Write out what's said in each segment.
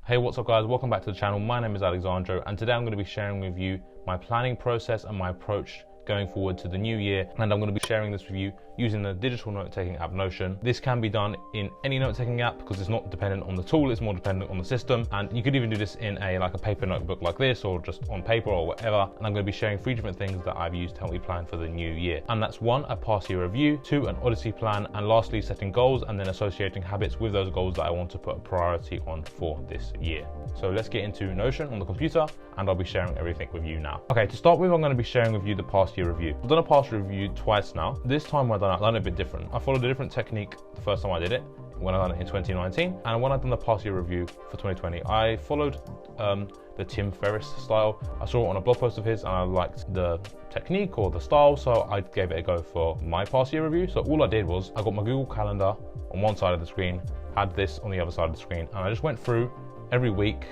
Hey, what's up guys? Welcome back to the channel. My name is Alexandro and today I'm going to be sharing with you my planning process and my approach going forward to the new year, and I'm going to be sharing this with you using the digital note-taking app Notion. This can be done in any note-taking app because it's not dependent on the tool, it's more dependent on the system, and you could even do this in a paper notebook like this or just on paper or whatever. And I'm going to be sharing 3 different things that I've used to help me plan for the new year, and that's 1, a past year review, 2, an Odyssey plan, and lastly setting goals and then associating habits with those goals that I want to put a priority on for this year. So let's get into Notion on the computer and I'll be sharing everything with you now. Okay, to start with, I'm going to be sharing with you the past year review. I've done a past year review twice now. This time I've done it a bit different. I followed a different technique the first time I did it, when I done it in 2019, and when I've done the past year review for 2020, I followed the Tim Ferriss style. I saw it on a blog post of his and I liked the technique or the style, so I gave it a go for my past year review. So all I did was I got my Google Calendar on one side of the screen, had this on the other side of the screen, and I just went through every week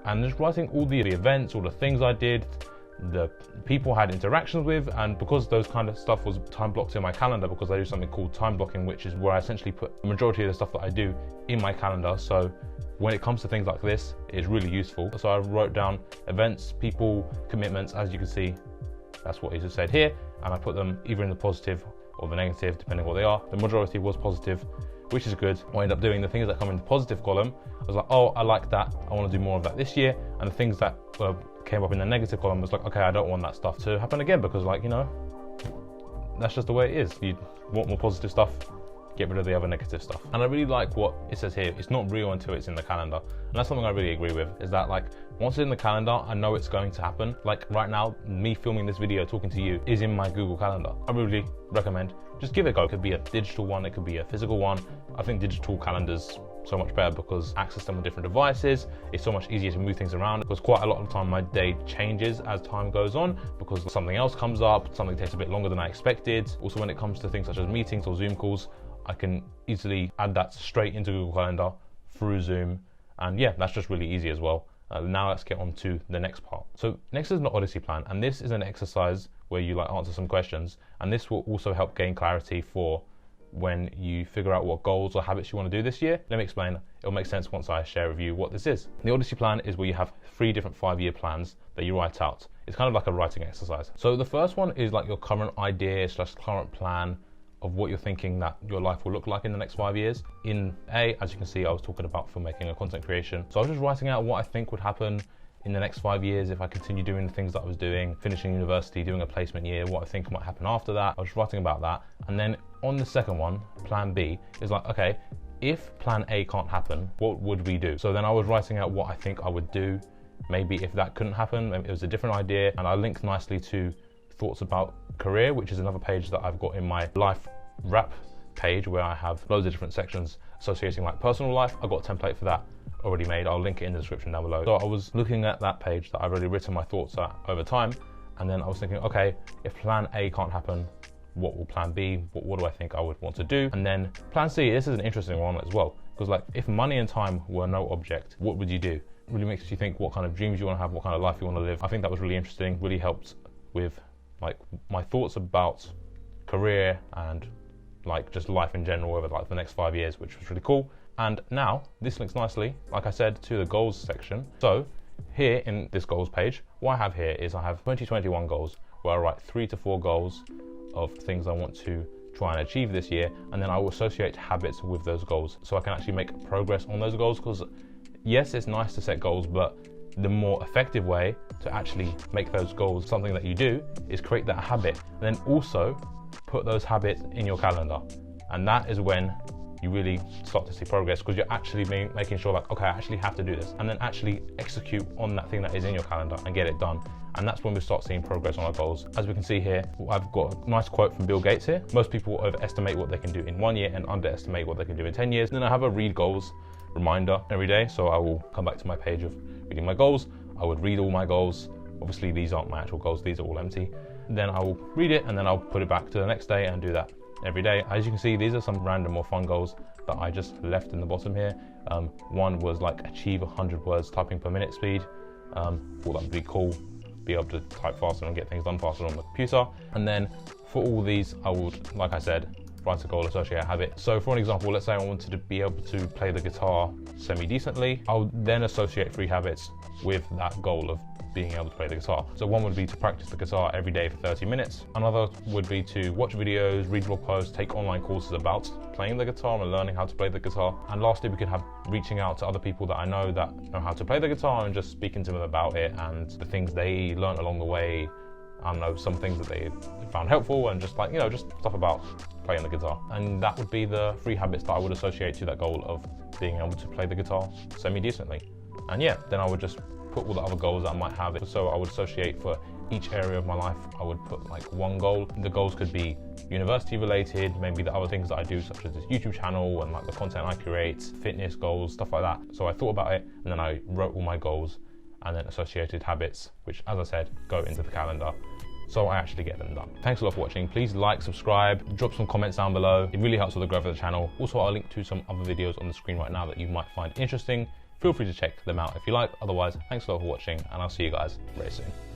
and just writing all the events, all the things I did, the people I had interactions with, and because those kind of stuff was time blocked in my calendar, because I do something called time blocking, which is where I essentially put the majority of the stuff that I do in my calendar. So when it comes to things like this, it's really useful. So I wrote down events, people, commitments, as you can see, that's what he just said here, and I put them either in the positive or the negative, depending on what they are. The majority was positive, which is good. I ended up doing the things that come in the positive column. I was like, oh, I like that, I want to do more of that this year. And the things that came up in the negative column was like, okay, I don't want that stuff to happen again, because that's just the way it is. You want more positive stuff, get rid of the other negative stuff. And I really like what it says here, it's not real until it's in the calendar. And that's something I really agree with, is that once it's in the calendar, I know it's going to happen. Like right now, me filming this video, talking to you, is in my Google Calendar. I really recommend, just give it a go. It could be a digital one, it could be a physical one. I think digital calendars so much better because access them on different devices. It's so much easier to move things around, because quite a lot of the time my day changes as time goes on because something else comes up, something takes a bit longer than I expected. Also, when it comes to things such as meetings or Zoom calls, I can easily add that straight into Google Calendar through Zoom. And yeah, that's just really easy as well. Now let's get on to the next part. So next is an Odyssey plan, and this is an exercise where you answer some questions, and this will also help gain clarity for when you figure out what goals or habits you want to do this year. Let me explain. It'll make sense once I share with you what this is. The Odyssey plan is where you have 3 different 5-year plans that you write out. It's kind of like a writing exercise. So the first one is your current idea / current plan of what you're thinking that your life will look like in the next 5 years. In A, as you can see, I was talking about filmmaking and content creation. So I was just writing out what I think would happen in the next 5 years if I continue doing the things that I was doing, finishing university, doing a placement year, what I think might happen after that. I was writing about that. And then on the second one, plan B, is okay, if plan A can't happen, what would we do? So then I was writing out what I think I would do, maybe if that couldn't happen, maybe it was a different idea. And I linked nicely to thoughts about career, which is another page that I've got in my life wrap page, where I have loads of different sections associating personal life. I've got a template for that already made. I'll link it in the description down below. So I was looking at that page that I've already written my thoughts at over time, and then I was thinking, okay, if plan A can't happen, what will plan B? What do I think I would want to do? And then plan C, this is an interesting one as well, because if money and time were no object, what would you do? It really makes you think what kind of dreams you want to have, what kind of life you want to live. I think that was really interesting, really helped with my thoughts about career and just life in general over the next 5 years, which was really cool. And now this links nicely, like I said, to the goals section. So here in this goals page, what I have here is I have 2021 goals, where I write 3 to 4 goals of things I want to try and achieve this year, and then I will associate habits with those goals so I can actually make progress on those goals. Because yes, it's nice to set goals, but the more effective way to actually make those goals something that you do is create that habit, and then also put those habits in your calendar. And that is when you really start to see progress, because you're actually making sure okay, I actually have to do this, and then actually execute on that thing that is in your calendar and get it done. And that's when we start seeing progress on our goals. As we can see here, I've got a nice quote from Bill Gates here. Most people overestimate what they can do in 1 year and underestimate what they can do in 10 years. And then I have a read goals reminder every day. So I will come back to my page of reading my goals. I would read all my goals. Obviously these aren't my actual goals, these are all empty. Then I will read it and then I'll put it back to the next day and do that every day. As you can see, these are some random or fun goals that I just left in the bottom here. One was achieve 100 words typing per minute speed. Thought that would be cool, be able to type faster and get things done faster on the computer. And then for all these, I would, like I said, write a goal, associate a habit. So for an example, let's say I wanted to be able to play the guitar semi-decently. I'll then associate 3 habits with that goal of being able to play the guitar. So one would be to practice the guitar every day for 30 minutes. Another would be to watch videos, read blog posts, take online courses about playing the guitar and learning how to play the guitar. And lastly, we could have reaching out to other people that I know that know how to play the guitar and just speaking to them about it and the things they learned along the way. I know some things that they found helpful and just like, just stuff about playing the guitar. And that would be the 3 habits that I would associate to that goal of being able to play the guitar semi-decently. And yeah, then I would just put all the other goals that I might have. So I would associate for each area of my life, I would put like 1 goal. The goals could be university related, maybe the other things that I do, such as this YouTube channel and like the content I create, fitness goals, stuff like that. So I thought about it and then I wrote all my goals and then associated habits, which as I said, go into the calendar. So I actually get them done. Thanks a lot for watching. Please like, subscribe, drop some comments down below. It really helps with the growth of the channel. Also, I'll link to some other videos on the screen right now that you might find interesting. Feel free to check them out if you like. Otherwise, thanks a lot for watching and I'll see you guys very soon.